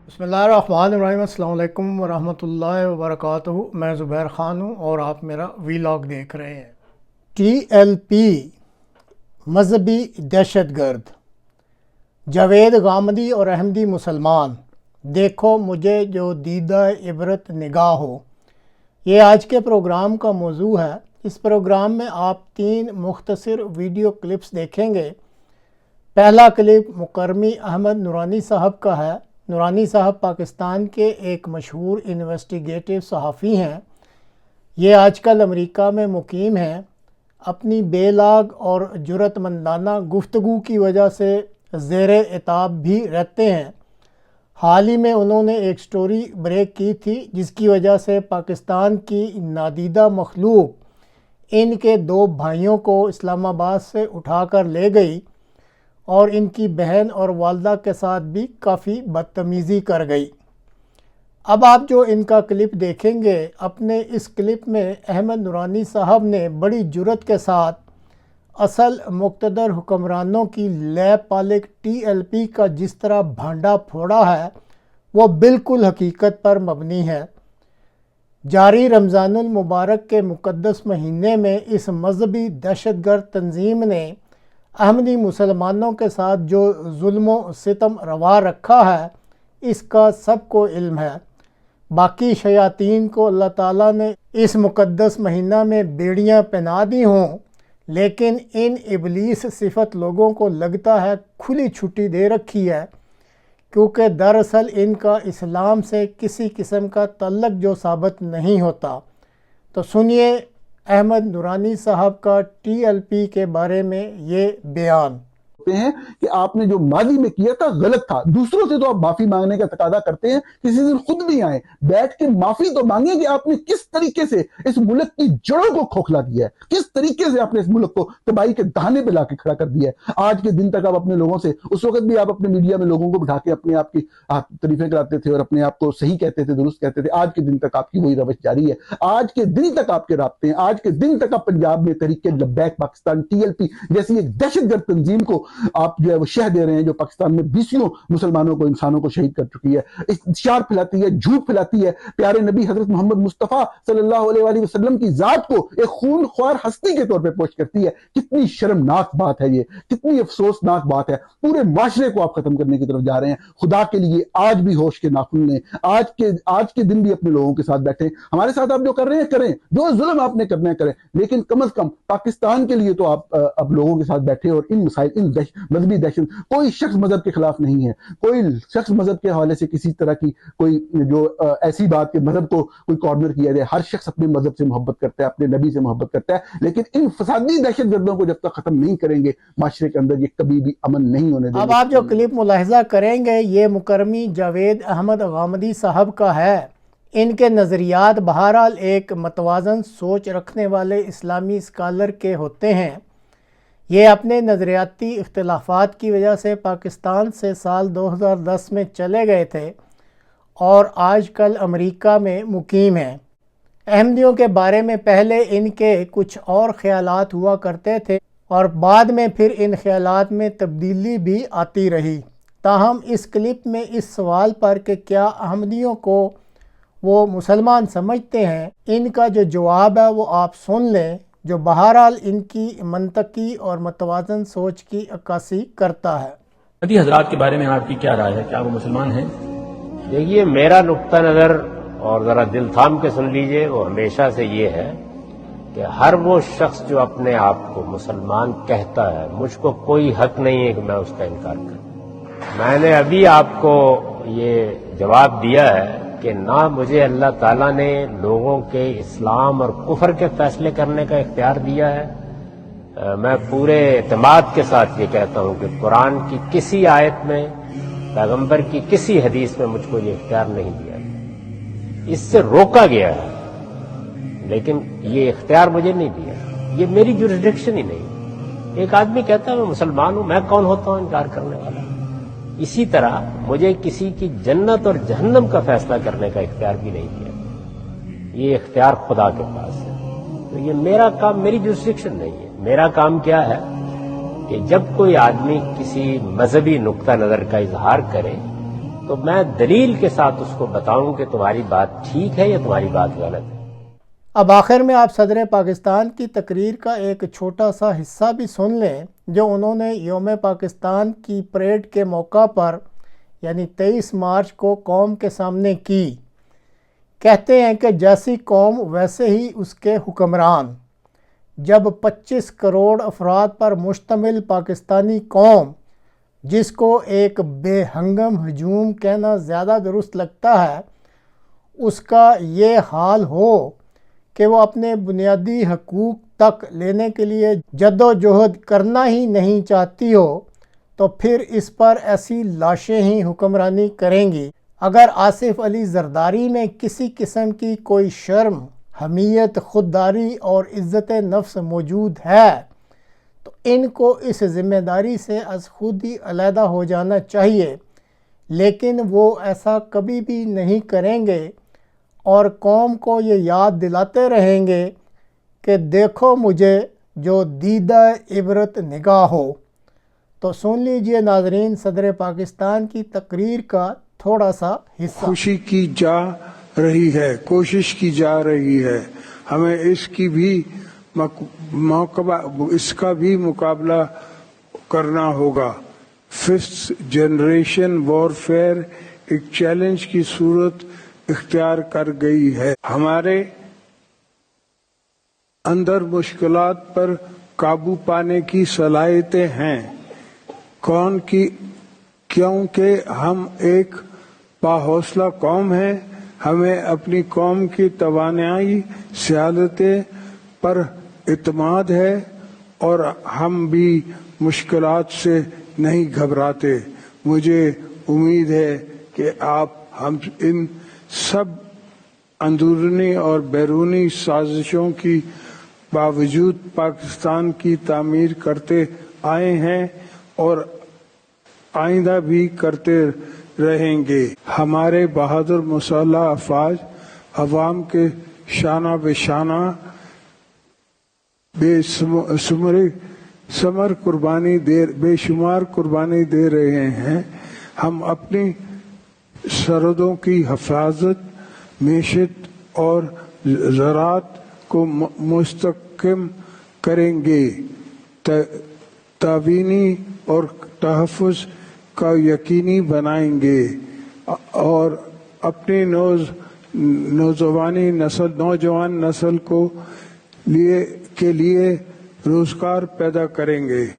बिस्मिल्लाहिर्रहमानिर्रहीम। अस्सलाम वालेकुम वरहमतुल्लाहि वबरकातुहू। मैं ज़ुबैर ख़ान हूँ और आप मेरा वीलॉग देख रहे हैं। TLP मजहबी दहशतगर्द, जावेद गामदी और अहमदी मुसलमान, देखो मुझे जो दीदा इबरत निगाह हो, ये आज के प्रोग्राम का मौजू है। इस प्रोग्राम में आप 3 मुख्तसर वीडियो क्लिप्स देखेंगे। पहला क्लिप मुकर्रमी अहमद नूरानी साहब का है। नूरानी साहब पाकिस्तान के एक मशहूर इन्वेस्टिगेटिव सहाफ़ी हैं। ये आजकल अमेरिका में मुकीम हैं। अपनी बेलाग और जुरतमंदाना गुफ्तगू की वजह से ज़ेरे इताब भी रहते हैं। हाल ही में उन्होंने एक स्टोरी ब्रेक की थी जिसकी वजह से पाकिस्तान की नादीदा मखलूक इनके 2 भाइयों को इस्लामाबाद से उठाकर ले गई और इनकी बहन और वालदा के साथ भी काफ़ी बदतमीज़ी कर गई। अब आप जो इनका क्लिप देखेंगे, अपने इस क्लिप में अहमद नूरानी साहब ने बड़ी जुर्रत के साथ असल मुक़्तदर हुक्मरानों की लैब पालिक TLP का जिस तरह भांडा फोड़ा है वो बिल्कुल हकीकत पर मबनी है। जारी रमज़ानुल मुबारक के मुक़द्दस महीने में इस मजहबी दहशतगर्द तंजीम ने अहमदी मुसलमानों के साथ जो जुल्म सितम रवा रखा है इसका सबको इल्म है। बाकी शयातीन को अल्लाह ताला ने इस मुक़द्दस महीना में बेड़ियां पहना दी हों, लेकिन इन इबलीस सिफत लोगों को लगता है खुली छुट्टी दे रखी है, क्योंकि दरअसल इनका इस्लाम से किसी किस्म का तल्लक जो साबित नहीं होता। तो सुनिए अहमद नूरानी साहब का TLP के बारे में ये बयान। हैं कि आपने जो माजी में किया था गलत था। दूसरों से तो आप माफी मांगने का तकादा करते हैं, किसी दिन खुद भी आए बैठ के माफी तो मांगे कि आपने किस तरीके से इस मुल्क की जड़ों को खोखला दिया है, किस तरीके से आपने इस मुल्क को तबाही के दाने पे लाके खड़ा कर दिया है। आज के दिन तक आप अपने लोगों से, उस वक्त भी आप अपने मीडिया में लोगों को बिठा के अपने आप की तारीफें कराते थे और अपने आप को सही कहते थे, दुरुस्त कहते थे। आज के दिन तक आपकी वही रवश जारी है। आज के दिन तक आपके राब्ते हैं। आज के दिन तक आप पंजाब में तहरीक लब्बैक पाकिस्तान TLP जैसी एक दहशतगर्द तंजीम को आप जो है वो शह दे रहे हैं, जो पाकिस्तान में 20 मुसलमानों को, इंसानों को शहीद कर चुकी है। इश्तिहार फैलाती है, झूठ फैलाती है। प्यारे नबी हजरत मोहम्मद मुस्तफ़ा सल्लल्लाहु अलैहि वसल्लम की जात को एक खूनख्वार हस्ती के तौर पे पोस्ट करती है। कितनी शर्मनाक बात है ये, कितनी अफसोसनाक बात है। पूरे माशरे को आप खत्म करने की तरफ जा रहे हैं। खुदा के लिए आज भी होश के नाखून लें। आज के दिन भी अपने लोगों के साथ बैठे। हमारे साथ आप जो कर रहे हैं करें, जो जुल्म आपने करना है करें, लेकिन कम से कम पाकिस्तान के लिए तो आप अब लोगों के साथ बैठे और इन मसाइल, इन मजहबी दहशत, कोई शख्स मजहब के खिलाफ नहीं है। कोई शख्स मजहब के हवाले से किसी तरह की कोई जो ऐसी बात के मजहब को कोई कॉर्नर किया जाए। हर शख्स अपने मजहब से मोहब्बत करता है, अपने नबी से मोहब्बत करता है, लेकिन इन फसादी दहशतगर्दों को जब तक खत्म नहीं करेंगे माशरे के अंदर, ये कभी भी अमन नहीं होने देंगे। अब आप जो क्लिप मुलाहिजा करेंगे ये मुकर्रमी जावेद अहमद गामदी साहब का है। इनके नज़रियात बहरहाल एक मतवाज़न सोच रखने वाले इस्लामी स्कॉलर के होते हैं। ये अपने नज़रियाती इख्तिलाफ़ात की वजह से पाकिस्तान से साल 2010 में चले गए थे और आजकल अमेरिका में मुकीम हैं। अहमदियों के बारे में पहले इनके कुछ और ख़यालात हुआ करते थे और बाद में फिर इन ख़यालात में तब्दीली भी आती रही। ताहम इस क्लिप में इस सवाल पर कि क्या अहमदियों को वो मुसलमान समझते हैं, इनका जो जवाब है वो आप सुन लें, जो बहरहाल इनकी मंतकी और मतवाज़न सोच की अक्कासी करता है। अहमदी हजरात के बारे में आपकी क्या राय है, क्या वो मुसलमान हैं? देखिए, मेरा नुक्ता नज़र, और ज़रा दिल थाम के सुन लीजिए, वो हमेशा से ये है कि हर वो शख्स जो अपने आप को मुसलमान कहता है, मुझको कोई हक नहीं है कि मैं उसका इनकार करूं। मैंने अभी आपको ये जवाब दिया है कि ना मुझे अल्लाह ताला ने लोगों के इस्लाम और कुफर के फैसले करने का इख्तियार दिया है। मैं पूरे एतमाद के साथ ये कहता हूं कि कुरान की किसी आयत में, पैगंबर की किसी हदीस में मुझको ये इख्तियार नहीं दिया गया। इससे रोका गया है, लेकिन ये इख्तियार मुझे नहीं दिया। ये मेरी जुरिसडिक्शन ही नहीं। एक आदमी कहता है मैं मुसलमान हूं, मैं कौन होता हूं इनकार करने वाला। इसी तरह मुझे किसी की जन्नत और जहन्नम का फैसला करने का इख्तियार भी नहीं दिया। ये इख्तियार खुदा के पास है। तो ये मेरा काम, मेरी जुरिसडिक्शन नहीं है। मेरा काम क्या है कि जब कोई आदमी किसी मजहबी नुक्ता नजर का इजहार करे تو میں دلیل کے ساتھ اس کو بتاؤں کہ تمہاری بات ٹھیک ہے یا تمہاری بات غلط ہے۔ اب آخر میں آپ صدر پاکستان کی تقریر کا ایک چھوٹا سا حصہ بھی سن لیں جو انہوں نے یوم پاکستان کی پریڈ کے موقع پر یعنی 23 مارچ کو قوم کے سامنے کی۔ کہتے ہیں کہ جیسی قوم ویسے ہی اس کے حکمران۔ جب 25 کروڑ افراد پر مشتمل پاکستانی قوم، جس کو ایک بے ہنگم ہجوم کہنا زیادہ درست لگتا ہے، اس کا یہ حال ہو کہ وہ اپنے بنیادی حقوق تک لینے کے لیے جد و جہد کرنا ہی نہیں چاہتی ہو، تو پھر اس پر ایسی لاشیں ہی حکمرانی کریں گی۔ اگر آصف علی زرداری میں کسی قسم کی کوئی شرم، حمیت، خودداری اور عزت نفس موجود ہے تو ان کو اس ذمہ داری سے از خود ہی علیحدہ ہو جانا چاہیے، لیکن وہ ایسا کبھی بھی نہیں کریں گے اور قوم کو یہ یاد دلاتے رہیں گے کہ دیکھو مجھے جو دیدہ عبرت نگاہ ہو۔ تو سن لیجئے ناظرین صدر پاکستان کی تقریر کا تھوڑا سا حصہ۔ خوشی کی جا رہی ہے، کوشش کی جا رہی ہے، ہمیں اس کا بھی مقابلہ کرنا ہوگا۔ 5th جنریشن وارفیئر ایک چیلنج کی صورت اختیار کر گئی ہے۔ ہمارے اندر مشکلات پر قابو پانے کی صلاحیتیں ہیں، کیونکہ ہم ایک باحوصلہ قوم ہیں۔ ہمیں اپنی قوم کی توانائی، صلاحیتیں پر اعتماد ہے اور ہم بھی مشکلات سے نہیں گھبراتے۔ مجھے امید ہے کہ ہم ان سب اندرونی اور بیرونی سازشوں کی باوجود پاکستان کی تعمیر کرتے آئے ہیں اور آئندہ بھی کرتے رہیں گے۔ ہمارے بہادر مسلح افواج عوام کے شانہ بے شانہ بے شمار قربانی دے رہے ہیں۔ ہم اپنی سرحدوں کی حفاظت، معیشت اور زراعت کو مستحکم کریں گے، تعاونی اور تحفظ کا یقینی بنائیں گے اور اپنی نوجوان نسل کے لیے روزگار پیدا کریں گے۔